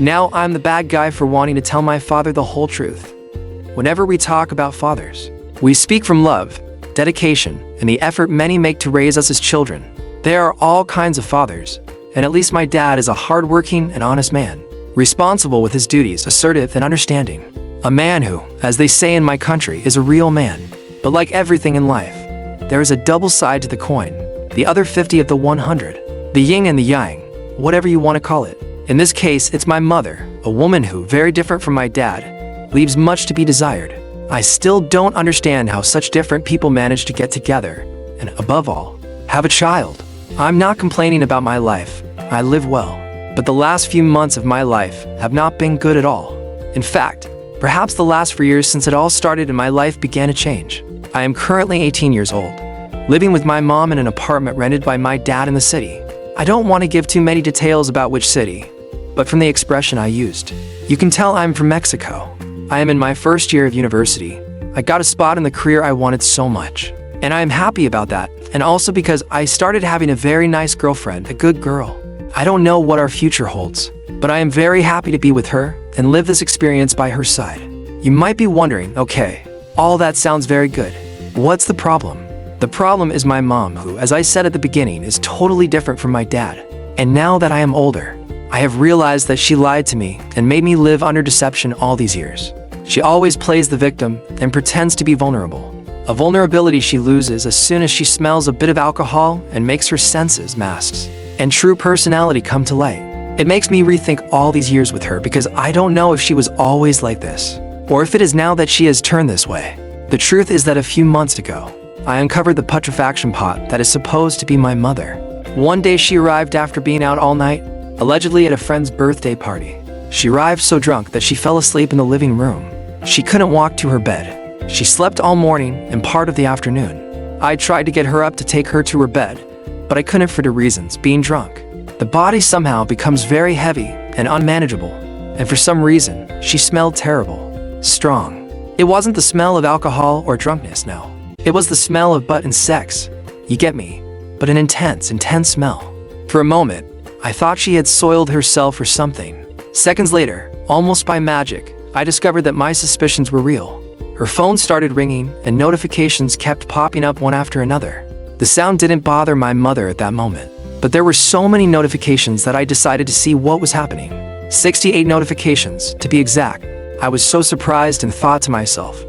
Now I'm the bad guy for wanting to tell my father the whole truth. Whenever we talk about fathers, we speak from love, dedication, and the effort many make to raise us as children. There are all kinds of fathers, and at least my dad is a hardworking and honest man, responsible with his duties, assertive and understanding. A man who, as they say in my country, is a real man. But like everything in life, there is a double side to the coin, the other 50 of the 100, the yin and the yang, whatever you want to call it. In this case, it's my mother, a woman who, very different from my dad, leaves much to be desired. I still don't understand how such different people manage to get together, and above all, have a child. I'm not complaining about my life, I live well, but the last few months of my life have not been good at all. In fact, perhaps the last 4 years since it all started and my life began to change. I am currently 18 years old, living with my mom in an apartment rented by my dad in the city. I don't want to give too many details about which city, but from the expression I used, you can tell I'm from Mexico. I am in my first year of university. I got a spot in the career I wanted so much, and I am happy about that, and also because I started having a very nice girlfriend, a good girl. I don't know what our future holds, but I am very happy to be with her and live this experience by her side. You might be wondering, okay, all that sounds very good. What's the problem? The problem is my mom, who, as I said at the beginning, is totally different from my dad. And now that I am older, I have realized that she lied to me and made me live under deception all these years. She always plays the victim and pretends to be vulnerable. A vulnerability she loses as soon as she smells a bit of alcohol and makes her senses, masks, and true personality come to light. It makes me rethink all these years with her because I don't know if she was always like this, or if it is now that she has turned this way. The truth is that a few months ago, I uncovered the putrefaction pot that is supposed to be my mother. One day she arrived after being out all night, allegedly at a friend's birthday party. She arrived so drunk that she fell asleep in the living room. She couldn't walk to her bed. She slept all morning and part of the afternoon. I tried to get her up to take her to her bed, but I couldn't for 2 reasons: being drunk. The body somehow becomes very heavy and unmanageable, and for some reason, she smelled terrible, strong. It wasn't the smell of alcohol or drunkenness, no. It was the smell of butt and sex. You get me? But an intense smell. For a moment, I thought she had soiled herself or something. Seconds later, almost by magic, I discovered that my suspicions were real. Her phone started ringing and notifications kept popping up one after another. The sound didn't bother my mother at that moment, but there were so many notifications that I decided to see what was happening. 68 notifications, to be exact. I was so surprised and thought to myself,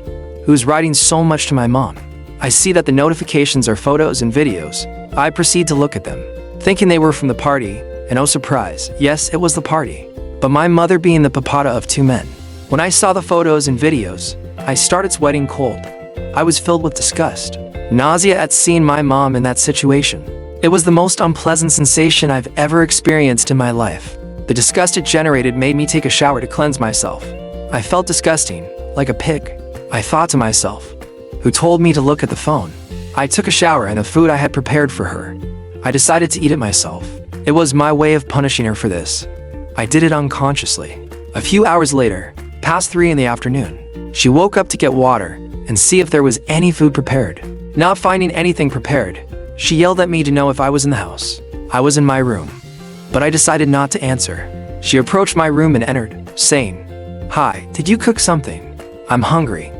who's writing so much to my mom? I see that the notifications are photos and videos. I proceed to look at them, thinking they were from the party, and oh surprise, yes, it was the party. But my mother being the papata of 2 men. When I saw the photos and videos, I started sweating cold. I was filled with disgust, nausea at seeing my mom in that situation. It was the most unpleasant sensation I've ever experienced in my life. The disgust it generated made me take a shower to cleanse myself. I felt disgusting, like a pig. I thought to myself, who told me to look at the phone? I took a shower and the food I had prepared for her. I decided to eat it myself. It was my way of punishing her for this. I did it unconsciously. A few hours later, past 3 in the afternoon, she woke up to get water and see if there was any food prepared. Not finding anything prepared, she yelled at me to know if I was in the house. I was in my room, but I decided not to answer. She approached my room and entered, saying, "Hi, did you cook something? I'm hungry,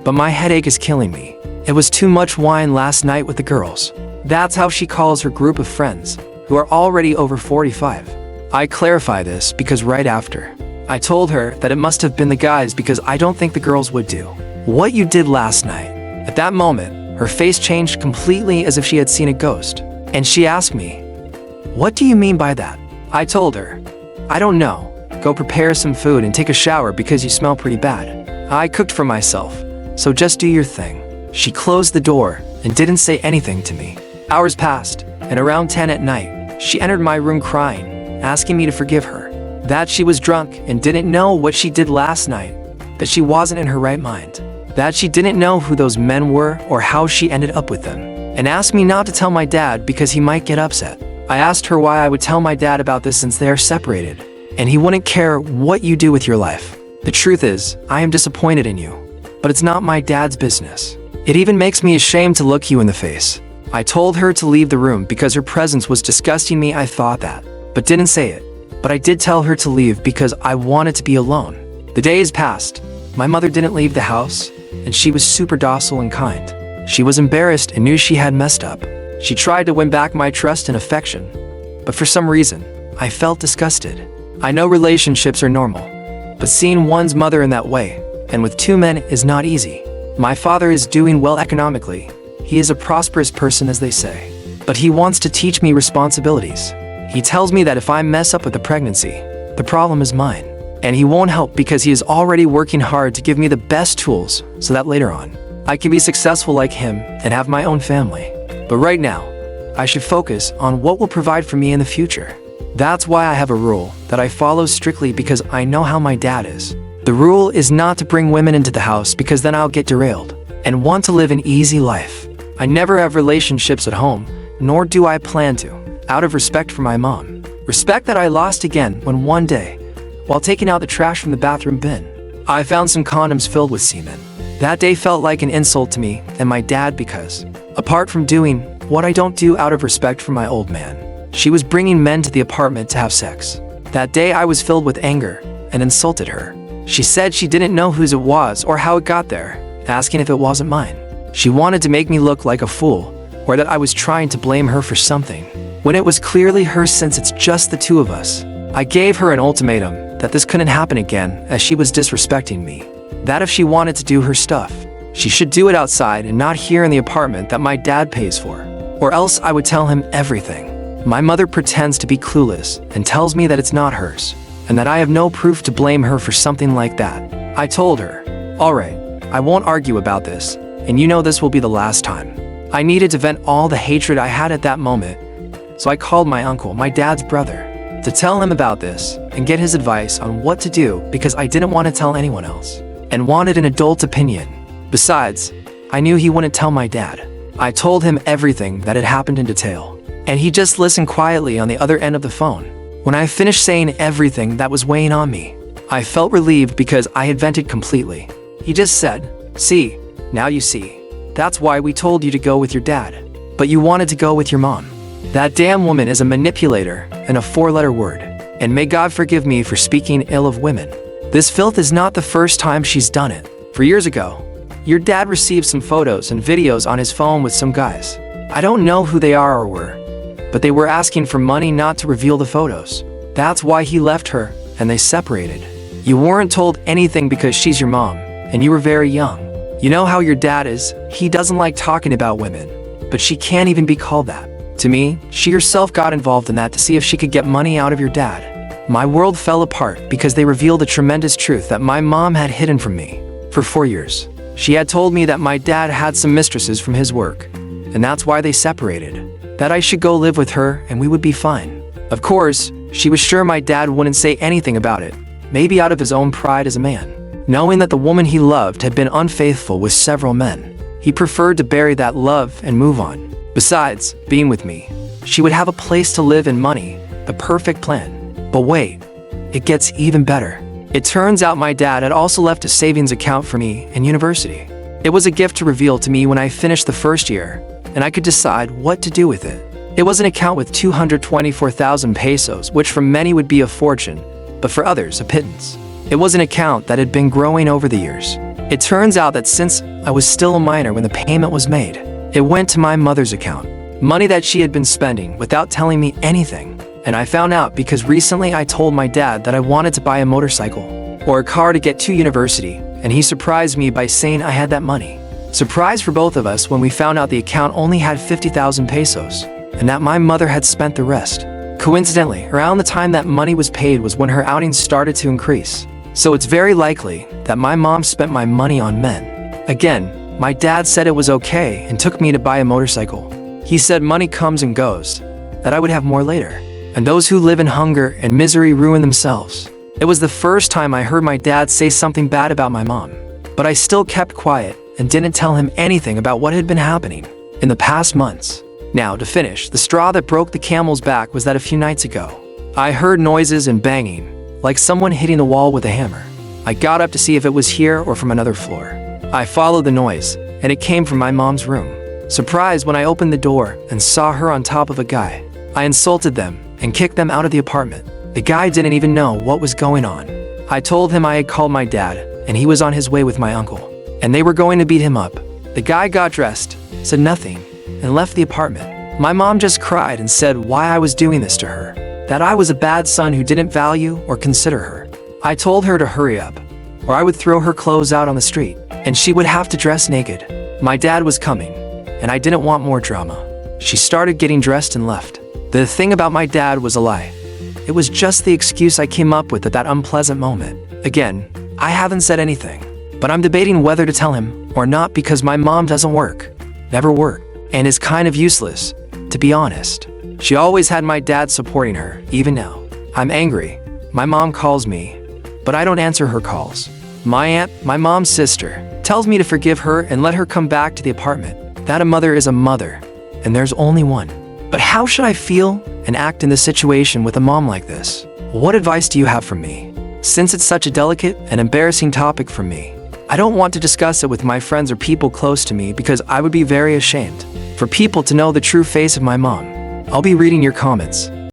but my headache is killing me. It was too much wine last night with the girls." That's how she calls her group of friends, who are already over 45. I clarify this because right after, I told her that it must have been the guys because I don't think the girls would do what you did last night. At that moment, her face changed completely as if she had seen a ghost, and she asked me, "What do you mean by that?" I told her, "I don't know. Go prepare some food and take a shower because you smell pretty bad. I cooked for myself, so just do your thing." She closed the door and didn't say anything to me. Hours passed, and around 10 at night, she entered my room crying, asking me to forgive her, that she was drunk and didn't know what she did last night, that she wasn't in her right mind, that she didn't know who those men were or how she ended up with them, and asked me not to tell my dad because he might get upset. I asked her why I would tell my dad about this since they are separated, and he wouldn't care what you do with your life. The truth is, I am disappointed in you, but it's not my dad's business. It even makes me ashamed to look you in the face. I told her to leave the room because her presence was disgusting me. I thought that, but didn't say it. but I did tell her to leave because I wanted to be alone. The days passed. My mother didn't leave the house, and she was super docile and kind. She was embarrassed and knew she had messed up. She tried to win back my trust and affection, but for some reason, I felt disgusted. I know relationships are normal, but seeing one's mother in that way, and with two men, is not easy. My father is doing well economically. He is a prosperous person, as they say, but he wants to teach me responsibilities. He tells me that if I mess up with the pregnancy, the problem is mine, and he won't help because he is already working hard to give me the best tools so that later on, I can be successful like him and have my own family. But right now, I should focus on what will provide for me in the future. That's why I have a rule that I follow strictly, because I know how my dad is. The rule is not to bring women into the house because then I'll get derailed and want to live an easy life. I never have relationships at home, nor do I plan to, out of respect for my mom. Respect that I lost again when one day, while taking out the trash from the bathroom bin, I found some condoms filled with semen. That day felt like an insult to me and my dad because, apart from doing what I don't do out of respect for my old man, she was bringing men to the apartment to have sex. That day I was filled with anger and insulted her. She said she didn't know whose it was or how it got there, asking if it wasn't mine. She wanted to make me look like a fool, or that I was trying to blame her for something, when it was clearly hers since it's just the two of us. I gave her an ultimatum that this couldn't happen again, as she was disrespecting me. That if she wanted to do her stuff, she should do it outside and not here in the apartment that my dad pays for, or else I would tell him everything. My mother pretends to be clueless and tells me that it's not hers, and that I have no proof to blame her for something like that. I told her, "Alright, I won't argue about this, and you know this will be the last time." I needed to vent all the hatred I had at that moment, so I called my uncle, my dad's brother, to tell him about this and get his advice on what to do, because I didn't want to tell anyone else and wanted an adult opinion. Besides, I knew he wouldn't tell my dad. I told him everything that had happened in detail, and he just listened quietly on the other end of the phone. When I finished saying everything that was weighing on me, I felt relieved because I had vented completely. He just said, "See, now you see. That's why we told you to go with your dad, but you wanted to go with your mom. That damn woman is a manipulator and a four-letter word, and may God forgive me for speaking ill of women. This filth is not the first time she's done it. For years ago, your dad received some photos and videos on his phone with some guys. I don't know who they are or were, but they were asking for money not to reveal the photos. That's why he left her, and they separated. You weren't told anything because she's your mom, and you were very young. You know how your dad is, he doesn't like talking about women, but she can't even be called that. To me, she herself got involved in that to see if she could get money out of your dad. My world fell apart because they revealed a tremendous truth that my mom had hidden from me. For 4 years, she had told me that my dad had some mistresses from his work, and that's why they separated. That I should go live with her and we would be fine. Of course, she was sure my dad wouldn't say anything about it, maybe out of his own pride as a man. Knowing that the woman he loved had been unfaithful with several men, he preferred to bury that love and move on. Besides, being with me, she would have a place to live and money, the perfect plan. But wait, it gets even better. It turns out my dad had also left a savings account for me in university. It was a gift to reveal to me when I finished the first year, and I could decide what to do with it. It was an account with 224,000 pesos, which for many would be a fortune, but for others a pittance. It was an account that had been growing over the years. It turns out that since I was still a minor when the payment was made, it went to my mother's account, money that she had been spending without telling me anything. And I found out because recently I told my dad that I wanted to buy a motorcycle or a car to get to university, and he surprised me by saying I had that money. Surprise for both of us when we found out the account only had 50,000 pesos, and that my mother had spent the rest. Coincidentally, around the time that money was paid was when her outings started to increase. So it's very likely that my mom spent my money on men. Again, my dad said it was okay and took me to buy a motorcycle. He said money comes and goes, that I would have more later, and those who live in hunger and misery ruin themselves. It was the first time I heard my dad say something bad about my mom, but I still kept quiet and didn't tell him anything about what had been happening in the past months. Now, to finish, the straw that broke the camel's back was that a few nights ago, I heard noises and banging, like someone hitting the wall with a hammer. I got up to see if it was here or from another floor. I followed the noise, and it came from my mom's room. Surprised when I opened the door and saw her on top of a guy, I insulted them and kicked them out of the apartment. The guy didn't even know what was going on. I told him I had called my dad, and he was on his way with my uncle, and they were going to beat him up. The guy got dressed, said nothing, and left the apartment. My mom just cried and said why I was doing this to her, that I was a bad son who didn't value or consider her. I told her to hurry up, or I would throw her clothes out on the street, and she would have to dress naked. My dad was coming, and I didn't want more drama. She started getting dressed and left. The thing about my dad was a lie. It was just the excuse I came up with at that unpleasant moment. Again, I haven't said anything, but I'm debating whether to tell him or not because my mom doesn't work, never worked, and is kind of useless, to be honest. She always had my dad supporting her, even now. I'm angry. My mom calls me, but I don't answer her calls. My aunt, my mom's sister, tells me to forgive her and let her come back to the apartment. That a mother is a mother, and there's only one. But how should I feel and act in this situation with a mom like this? What advice do you have for me? Since it's such a delicate and embarrassing topic for me, I don't want to discuss it with my friends or people close to me because I would be very ashamed for people to know the true face of my mom. I'll be reading your comments.